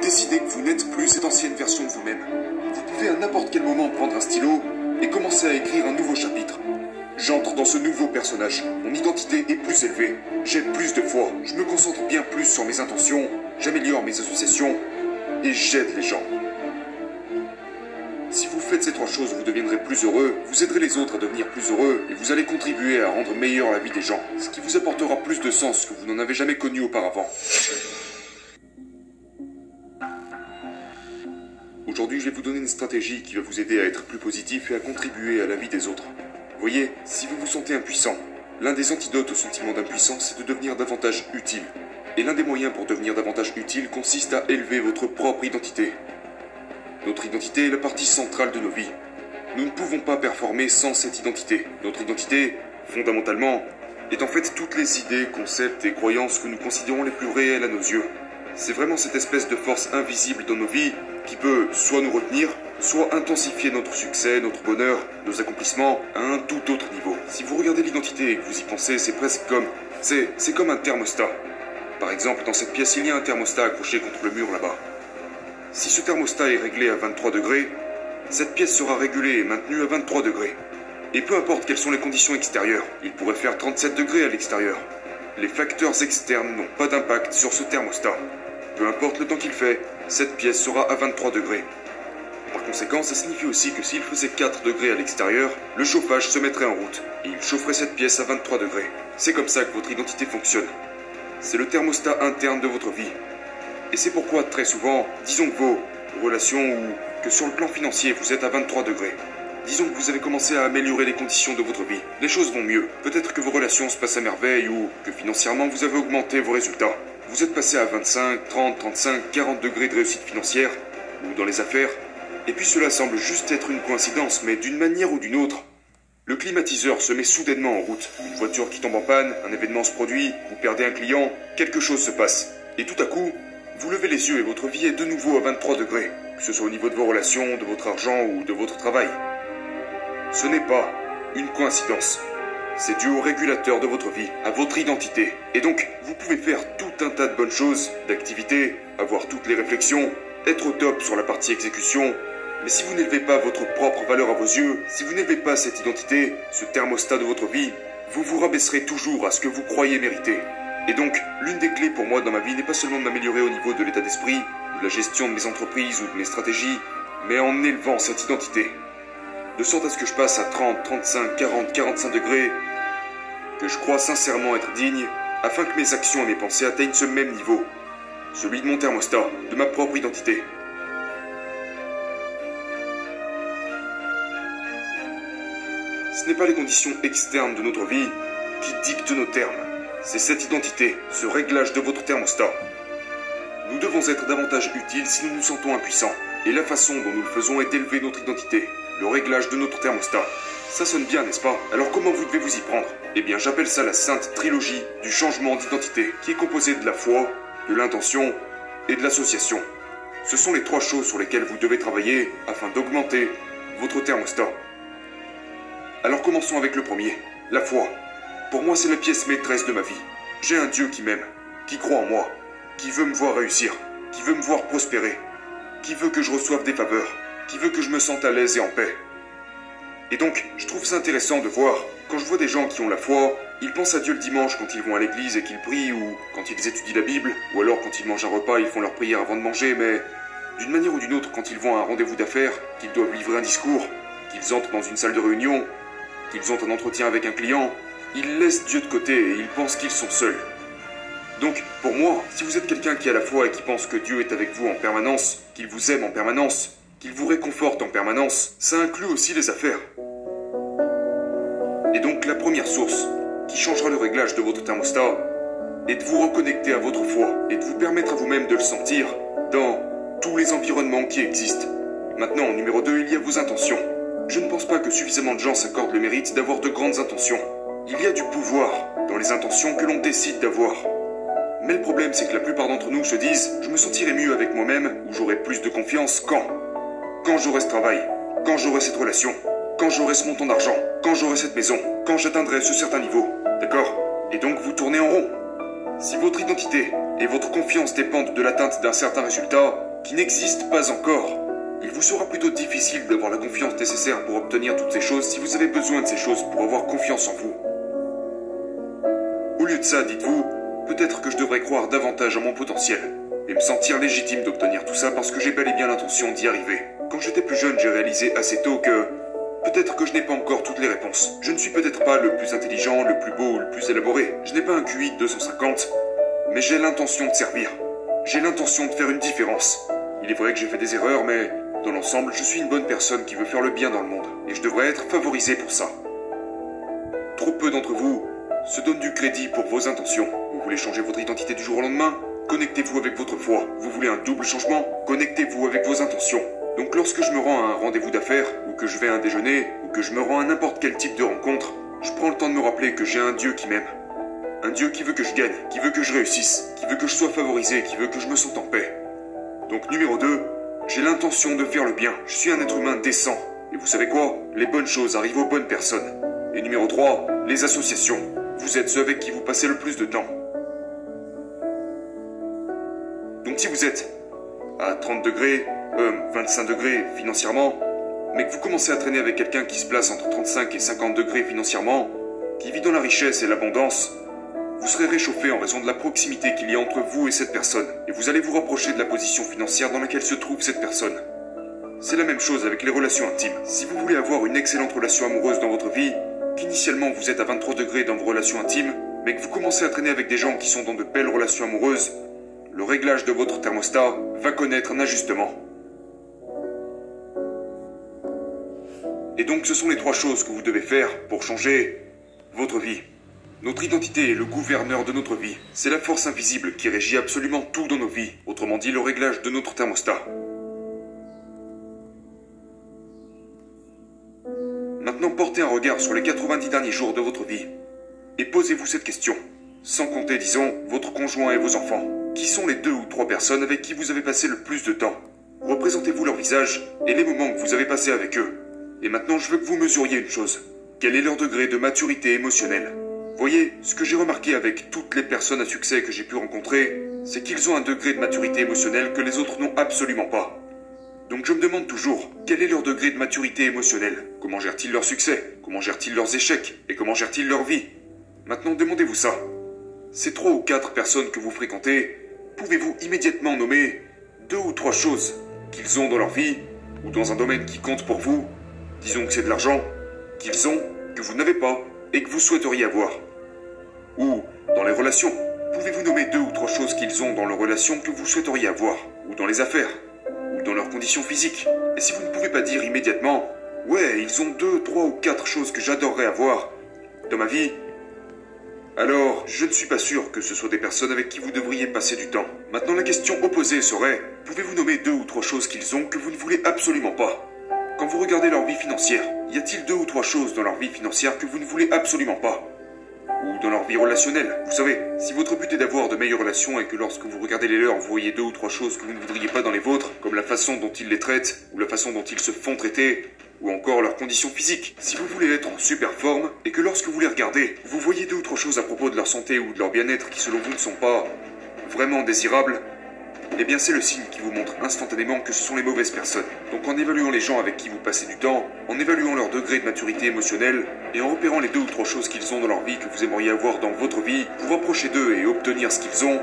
décidez que vous n'êtes plus cette ancienne version de vous-même. Vous pouvez à n'importe quel moment prendre un stylo et commencer à écrire un nouveau chapitre. J'entre dans ce nouveau personnage. Mon identité est plus élevée. J'ai plus de foi. Je me concentre bien plus sur mes intentions. J'améliore mes associations. Et j'aide les gens. Si vous faites ces trois choses, vous deviendrez plus heureux, vous aiderez les autres à devenir plus heureux, et vous allez contribuer à rendre meilleure la vie des gens, ce qui vous apportera plus de sens que vous n'en avez jamais connu auparavant. Aujourd'hui, je vais vous donner une stratégie qui va vous aider à être plus positif et à contribuer à la vie des autres. Voyez, si vous vous sentez impuissant, l'un des antidotes au sentiment d'impuissance, c'est de devenir davantage utile. Et l'un des moyens pour devenir davantage utile consiste à élever votre propre identité. Notre identité est la partie centrale de nos vies. Nous ne pouvons pas performer sans cette identité. Notre identité, fondamentalement, est en fait toutes les idées, concepts et croyances que nous considérons les plus réels à nos yeux. C'est vraiment cette espèce de force invisible dans nos vies qui peut soit nous retenir, soit intensifier notre succès, notre bonheur, nos accomplissements à un tout autre niveau. Si vous regardez l'identité et que vous y pensez, c'est presque comme... C'est comme un thermostat. Par exemple, dans cette pièce, il y a un thermostat accroché contre le mur là-bas. Si ce thermostat est réglé à 23 degrés, cette pièce sera régulée et maintenue à 23 degrés. Et peu importe quelles sont les conditions extérieures, il pourrait faire 37 degrés à l'extérieur. Les facteurs externes n'ont pas d'impact sur ce thermostat. Peu importe le temps qu'il fait, cette pièce sera à 23 degrés. Par conséquent, ça signifie aussi que s'il faisait 4 degrés à l'extérieur, le chauffage se mettrait en route et il chaufferait cette pièce à 23 degrés. C'est comme ça que votre identité fonctionne. C'est le thermostat interne de votre vie. Et c'est pourquoi, très souvent, disons que vos relations ou que sur le plan financier, vous êtes à 23 degrés. Disons que vous avez commencé à améliorer les conditions de votre vie. Les choses vont mieux. Peut-être que vos relations se passent à merveille ou que financièrement, vous avez augmenté vos résultats. Vous êtes passé à 25, 30, 35, 40 degrés de réussite financière ou dans les affaires. Et puis cela semble juste être une coïncidence, mais d'une manière ou d'une autre, le climatiseur se met soudainement en route. Une voiture qui tombe en panne, un événement se produit, vous perdez un client, quelque chose se passe. Et tout à coup, vous levez les yeux et votre vie est de nouveau à 23 degrés, que ce soit au niveau de vos relations, de votre argent ou de votre travail. Ce n'est pas une coïncidence. C'est dû au régulateur de votre vie, à votre identité. Et donc, vous pouvez faire tout un tas de bonnes choses, d'activités, avoir toutes les réflexions, être au top sur la partie exécution. Mais si vous n'élevez pas votre propre valeur à vos yeux, si vous n'élevez pas cette identité, ce thermostat de votre vie, vous vous rabaisserez toujours à ce que vous croyez mériter. Et donc, l'une des clés pour moi dans ma vie n'est pas seulement de m'améliorer au niveau de l'état d'esprit, de la gestion de mes entreprises ou de mes stratégies, mais en élevant cette identité. De sorte à ce que je passe à 30, 35, 40, 45 degrés, que je crois sincèrement être digne, afin que mes actions et mes pensées atteignent ce même niveau, celui de mon thermostat, de ma propre identité. Ce n'est pas les conditions externes de notre vie qui dictent nos termes. C'est cette identité, ce réglage de votre thermostat. Nous devons être davantage utiles si nous nous sentons impuissants. Et la façon dont nous le faisons est d'élever notre identité, le réglage de notre thermostat. Ça sonne bien, n'est-ce pas? Alors comment vous devez vous y prendre? Eh bien, j'appelle ça la sainte trilogie du changement d'identité, qui est composée de la foi, de l'intention et de l'association. Ce sont les trois choses sur lesquelles vous devez travailler afin d'augmenter votre thermostat. Alors commençons avec le premier, la foi. Pour moi, c'est la pièce maîtresse de ma vie. J'ai un Dieu qui m'aime, qui croit en moi, qui veut me voir réussir, qui veut me voir prospérer, qui veut que je reçoive des faveurs, qui veut que je me sente à l'aise et en paix. Et donc, je trouve ça intéressant de voir, quand je vois des gens qui ont la foi, ils pensent à Dieu le dimanche quand ils vont à l'église et qu'ils prient, ou quand ils étudient la Bible, ou alors quand ils mangent un repas, ils font leur prière avant de manger, mais d'une manière ou d'une autre, quand ils vont à un rendez-vous d'affaires, qu'ils doivent livrer un discours, qu'ils entrent dans une salle de réunion, qu'ils ont un entretien avec un client, ils laissent Dieu de côté et ils pensent qu'ils sont seuls. Donc, pour moi, si vous êtes quelqu'un qui a la foi et qui pense que Dieu est avec vous en permanence, qu'il vous aime en permanence, qu'il vous réconforte en permanence, ça inclut aussi les affaires. Et donc, la première source qui changera le réglage de votre thermostat est de vous reconnecter à votre foi et de vous permettre à vous-même de le sentir dans tous les environnements qui existent. Maintenant, en numéro 2, il y a vos intentions. Je ne pense pas que suffisamment de gens s'accordent le mérite d'avoir de grandes intentions. Il y a du pouvoir dans les intentions que l'on décide d'avoir. Mais le problème, c'est que la plupart d'entre nous se disent « Je me sentirai mieux avec moi-même ou j'aurai plus de confiance quand j'aurai ce travail, quand j'aurai cette relation, quand j'aurai ce montant d'argent, quand j'aurai cette maison, quand j'atteindrai ce certain niveau. » D'accord? Et donc vous tournez en rond. Si votre identité et votre confiance dépendent de l'atteinte d'un certain résultat, qui n'existe pas encore. Il vous sera plutôt difficile d'avoir la confiance nécessaire pour obtenir toutes ces choses si vous avez besoin de ces choses pour avoir confiance en vous. Au lieu de ça, dites-vous, peut-être que je devrais croire davantage à mon potentiel et me sentir légitime d'obtenir tout ça parce que j'ai bel et bien l'intention d'y arriver. Quand j'étais plus jeune, j'ai réalisé assez tôt que peut-être que je n'ai pas encore toutes les réponses. Je ne suis peut-être pas le plus intelligent, le plus beau ou le plus élaboré. Je n'ai pas un QI de 250, mais j'ai l'intention de servir. J'ai l'intention de faire une différence. Il est vrai que j'ai fait des erreurs, mais dans l'ensemble, je suis une bonne personne qui veut faire le bien dans le monde. Et je devrais être favorisé pour ça. Trop peu d'entre vous se donnent du crédit pour vos intentions. Vous voulez changer votre identité du jour au lendemain? Connectez-vous avec votre foi. Vous voulez un double changement? Connectez-vous avec vos intentions. Donc lorsque je me rends à un rendez-vous d'affaires, ou que je vais à un déjeuner, ou que je me rends à n'importe quel type de rencontre, je prends le temps de me rappeler que j'ai un Dieu qui m'aime. Un Dieu qui veut que je gagne, qui veut que je réussisse, qui veut que je sois favorisé, qui veut que je me sente en paix. Donc numéro 2, j'ai l'intention de faire le bien. Je suis un être humain décent. Et vous savez quoi? Les bonnes choses arrivent aux bonnes personnes. Et numéro 3, les associations. Vous êtes ceux avec qui vous passez le plus de temps. Donc si vous êtes à 30 degrés, 25 degrés financièrement, mais que vous commencez à traîner avec quelqu'un qui se place entre 35 et 50 degrés financièrement, qui vit dans la richesse et l'abondance, vous serez réchauffé en raison de la proximité qu'il y a entre vous et cette personne, et vous allez vous rapprocher de la position financière dans laquelle se trouve cette personne. C'est la même chose avec les relations intimes. Si vous voulez avoir une excellente relation amoureuse dans votre vie, qu'initialement vous êtes à 23 degrés dans vos relations intimes, mais que vous commencez à traîner avec des gens qui sont dans de belles relations amoureuses, le réglage de votre thermostat va connaître un ajustement. Et donc ce sont les 3 choses que vous devez faire pour changer votre vie. Notre identité est le gouverneur de notre vie. C'est la force invisible qui régit absolument tout dans nos vies. Autrement dit, le réglage de notre thermostat. Maintenant, portez un regard sur les 90 derniers jours de votre vie. Et posez-vous cette question. Sans compter, disons, votre conjoint et vos enfants. Qui sont les 2 ou 3 personnes avec qui vous avez passé le plus de temps? Représentez-vous leur visage et les moments que vous avez passés avec eux. Et maintenant, je veux que vous mesuriez une chose. Quel est leur degré de maturité émotionnelle? Voyez, ce que j'ai remarqué avec toutes les personnes à succès que j'ai pu rencontrer, c'est qu'ils ont un degré de maturité émotionnelle que les autres n'ont absolument pas. Donc je me demande toujours, quel est leur degré de maturité émotionnelle? Comment gèrent-ils leur succès? Comment gèrent-ils leurs échecs? Et comment gèrent-ils leur vie? Maintenant, demandez-vous ça. Ces 3 ou 4 personnes que vous fréquentez, pouvez-vous immédiatement nommer 2 ou 3 choses qu'ils ont dans leur vie, ou dans un domaine qui compte pour vous, disons que c'est de l'argent, qu'ils ont, que vous n'avez pas, et que vous souhaiteriez avoir? Ou, dans les relations, pouvez-vous nommer 2 ou 3 choses qu'ils ont dans leurs relations que vous souhaiteriez avoir? Ou dans les affaires? Ou dans leurs conditions physiques? Et si vous ne pouvez pas dire immédiatement, ouais, ils ont 2, 3 ou 4 choses que j'adorerais avoir dans ma vie, alors je ne suis pas sûr que ce soit des personnes avec qui vous devriez passer du temps. Maintenant, la question opposée serait, pouvez-vous nommer 2 ou 3 choses qu'ils ont que vous ne voulez absolument pas? Quand vous regardez leur vie financière, y a-t-il 2 ou 3 choses dans leur vie financière que vous ne voulez absolument pas? Ou dans leur vie relationnelle? Vous savez, si votre but est d'avoir de meilleures relations et que lorsque vous regardez les leurs, vous voyez 2 ou 3 choses que vous ne voudriez pas dans les vôtres, comme la façon dont ils les traitent, ou la façon dont ils se font traiter, ou encore leurs conditions physiques. Si vous voulez être en super forme, et que lorsque vous les regardez, vous voyez 2 ou 3 choses à propos de leur santé ou de leur bien-être qui selon vous ne sont pas vraiment désirables, eh bien c'est le signe qui vous montre instantanément que ce sont les mauvaises personnes. Donc en évaluant les gens avec qui vous passez du temps, en évaluant leur degré de maturité émotionnelle, et en repérant les 2 ou 3 choses qu'ils ont dans leur vie que vous aimeriez avoir dans votre vie, vous rapprochez d'eux et obtenir ce qu'ils ont,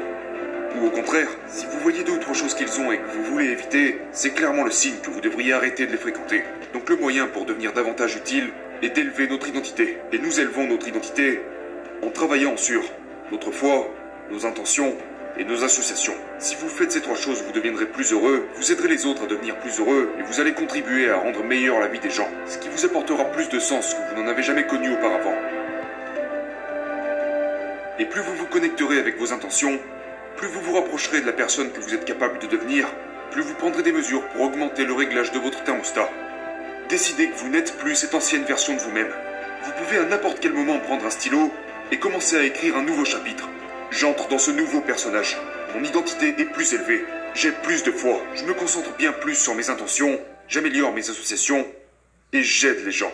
ou au contraire, si vous voyez 2 ou 3 choses qu'ils ont et que vous voulez éviter, c'est clairement le signe que vous devriez arrêter de les fréquenter. Donc le moyen pour devenir davantage utile est d'élever notre identité. Et nous élevons notre identité en travaillant sur notre foi, nos intentions et nos associations. Si vous faites ces 3 choses, vous deviendrez plus heureux, vous aiderez les autres à devenir plus heureux et vous allez contribuer à rendre meilleure la vie des gens, ce qui vous apportera plus de sens que vous n'en avez jamais connu auparavant. Et plus vous vous connecterez avec vos intentions, plus vous vous rapprocherez de la personne que vous êtes capable de devenir, plus vous prendrez des mesures pour augmenter le réglage de votre thermostat. Décidez que vous n'êtes plus cette ancienne version de vous-même. Vous pouvez à n'importe quel moment prendre un stylo et commencer à écrire un nouveau chapitre. J'entre dans ce nouveau personnage. Mon identité est plus élevée. J'ai plus de foi. Je me concentre bien plus sur mes intentions. J'améliore mes associations. Et j'aide les gens.